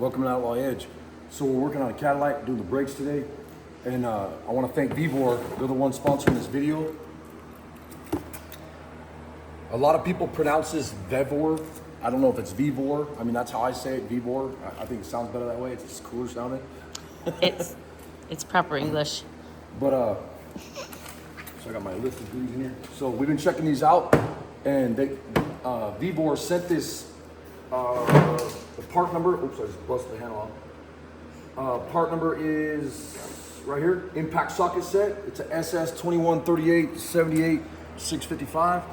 Welcome to Outlaw Edge. So we're working on a Cadillac, doing the brakes today. And I want to thank Vevor. They're the ones sponsoring this video. A lot of people pronounce this Vevor. I don't know if it's Vevor. I mean, that's how I say it, Vevor. I think it sounds better that way. It's just cooler sounding. It's proper English. But, so I got my list of these in here. So we've been checking these out, and they, Vevor sent this, the part number, oops, I just busted the handle off. Part number is right here, impact socket set. It's a SS 2138 78 655.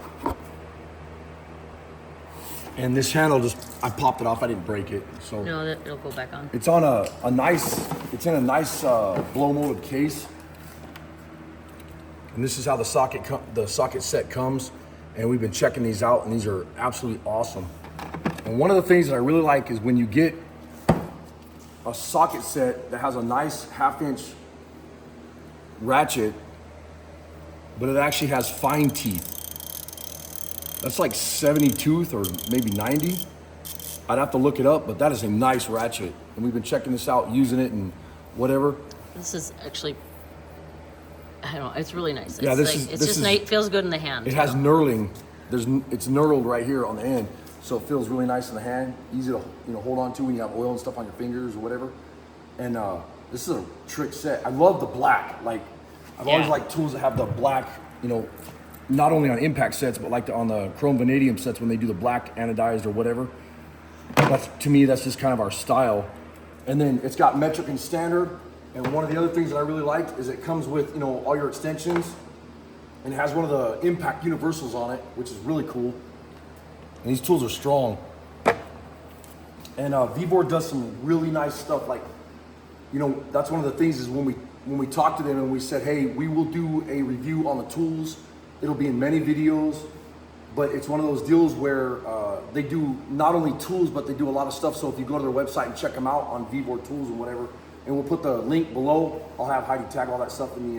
And this handle I popped it off. I didn't break it. So No, it'll go back on. it's on it's in a nice blow molded case. And this is how the socket set comes. And we've been checking these out, and these are absolutely awesome. And one of the things that I really like is when you get a socket set that has a nice 1/2 inch ratchet, but it actually has fine teeth. That's like 70 tooth or maybe 90. I'd have to look it up, but that is a nice ratchet. And we've been checking this out, using it and whatever. This is actually, I don't know, it's really nice. Yeah, It feels good in the hand. It has knurling. It's knurled right here on the end, so it feels really nice in the hand. Easy to hold on to when you have oil and stuff on your fingers or whatever. And this is a trick set. I love the black. Like I've always liked tools that have the black. Not only on impact sets, but like on the chrome vanadium sets when they do the black anodized or whatever. To me, that's just kind of our style. And then it's got metric and standard. And one of the other things that I really like is it comes with all your extensions, and it has one of the impact universals on it, which is really cool. And these tools are strong. And Vevor does some really nice stuff. Like, that's one of the things is when we talked to them and we said, hey, we will do a review on the tools. It'll be in many videos, but it's one of those deals where they do not only tools, but they do a lot of stuff. So if you go to their website and check them out on Vevor Tools or whatever, and we'll put the link below. I'll have Heidi tag all that stuff in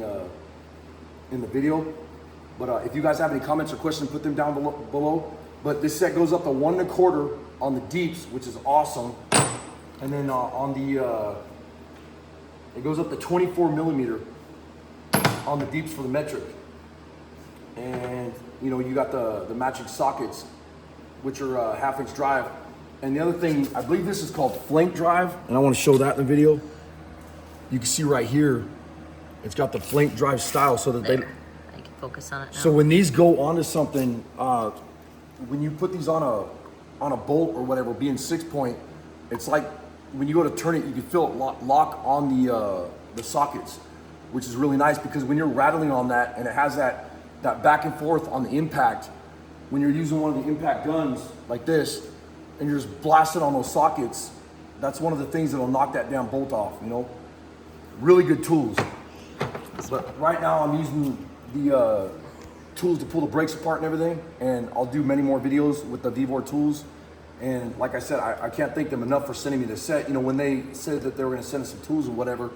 the video. But if you guys have any comments or questions, put them down below. But this set goes up to 1 1/4 on the deeps, which is awesome. And then it goes up to 24 millimeter on the deeps for the metric. And you got the matching sockets, which are 1/2 inch drive. And the other thing, I believe this is called flank drive, and I want to show that in the video. You can see right here, it's got the flank drive style, so that I can focus on it now. So when these go onto something, when you put these on a bolt or whatever, being 6-point, it's like when you go to turn it, you can feel it lock on the sockets, which is really nice because when you're rattling on that and it has that back and forth on the impact, when you're using one of the impact guns like this and you're just blasting on those sockets, that's one of the things that'll knock that damn bolt off. Really good tools. But right now I'm using the tools to pull the brakes apart and everything, and I'll do many more videos with the Vevor tools. And like I said, I can't thank them enough for sending me this set. When they said that they were going to send us some tools or whatever,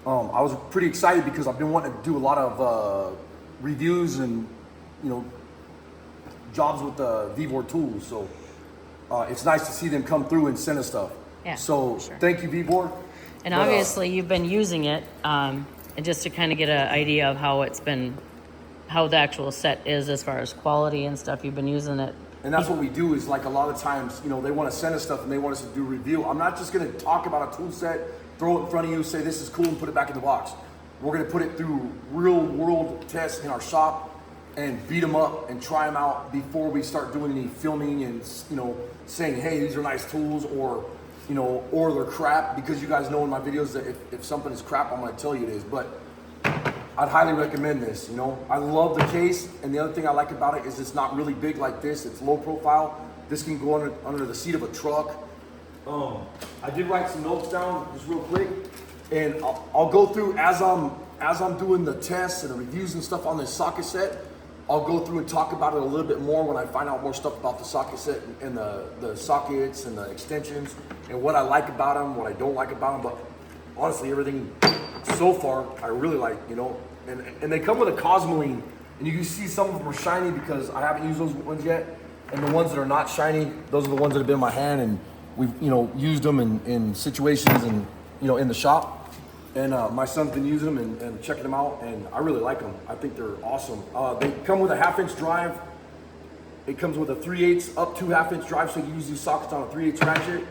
I was pretty excited because I've been wanting to do a lot of reviews and jobs with the Vevor tools. So it's nice to see them come through and send us stuff. Yeah, so sure. Thank you, Vevor. And obviously you've been using it, and just to kind of get an idea of how the actual set is as far as quality and stuff, you've been using it. And that's what we do is, like, a lot of times, they want to send us stuff and they want us to do a review. I'm not just going to talk about a tool set, throw it in front of you, say this is cool, and put it back in the box. We're going to put it through real world tests in our shop and beat them up and try them out before we start doing any filming and, saying, hey, these are nice tools, or they're crap, because you guys know in my videos that if something is crap, I'm going to tell you it is. But I'd highly recommend this. I love the case, and the other thing I like about it is it's not really big like this. It's low profile. This can go under the seat of a truck. I did write some notes down just real quick, and I'll go through as I'm doing the tests and the reviews and stuff on this socket set. I'll go through and talk about it a little bit more when I find out more stuff about the socket set and the sockets and the extensions and what I like about them, what I don't like about them. But honestly, everything so far I really like, and they come with a cosmoline, and you can see some of them are shiny because I haven't used those ones yet. And the ones that are not shiny, those are the ones that have been in my hand, and we've used them in situations and in the shop. And my son's been using them and checking them out, and I really like them. I think they're awesome. They come with a 1/2-inch drive. It comes with a 3/8 up to 1/2-inch drive, so you can use these sockets on a 3/8 ratchet.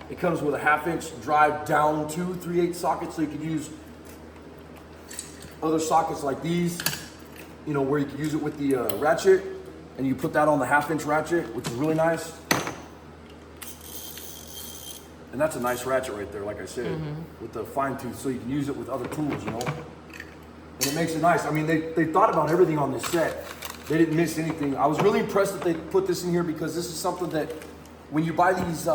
It comes with a 1/2-inch drive down to 3/8 sockets, so you can use other sockets like these, where you can use it with the ratchet, and you put that on the 1/2-inch ratchet, which is really nice. And that's a nice ratchet right there, like I said, with the fine tooth, so you can use it with other tools, And it makes it nice. I mean, they thought about everything on this set. They didn't miss anything. I was really impressed that they put this in here, because this is something that when you buy these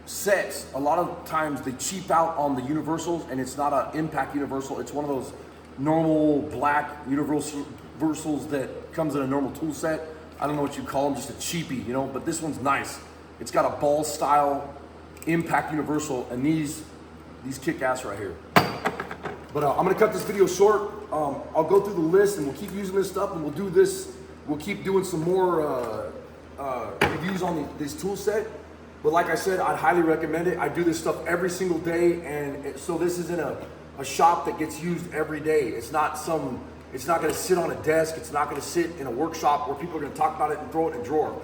sets, a lot of times they cheap out on the universals, and it's not an impact universal. It's one of those normal black universals that comes in a normal tool set. I don't know what you call them, just a cheapie, but this one's nice. It's got a ball style impact universal, and these kick ass right here. But I'm gonna cut this video short. I'll go through the list, and we'll keep using this stuff, and we'll do this. We'll keep doing some more reviews on this tool set. But like I said, I'd highly recommend it. I do this stuff every single day, and so this isn't a shop that gets used every day. It's not gonna sit on a desk. It's not gonna sit in a workshop where people are gonna talk about it and throw it in a drawer.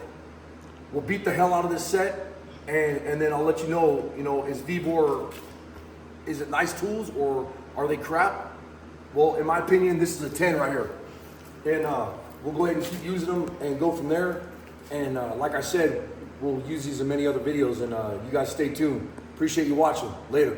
We'll beat the hell out of this set, and then I'll let you know, is Vevor, is it nice tools or are they crap? Well, in my opinion, this is a 10 right here. And we'll go ahead and keep using them and go from there. And like I said, we'll use these in many other videos, and you guys stay tuned. Appreciate you watching. Later.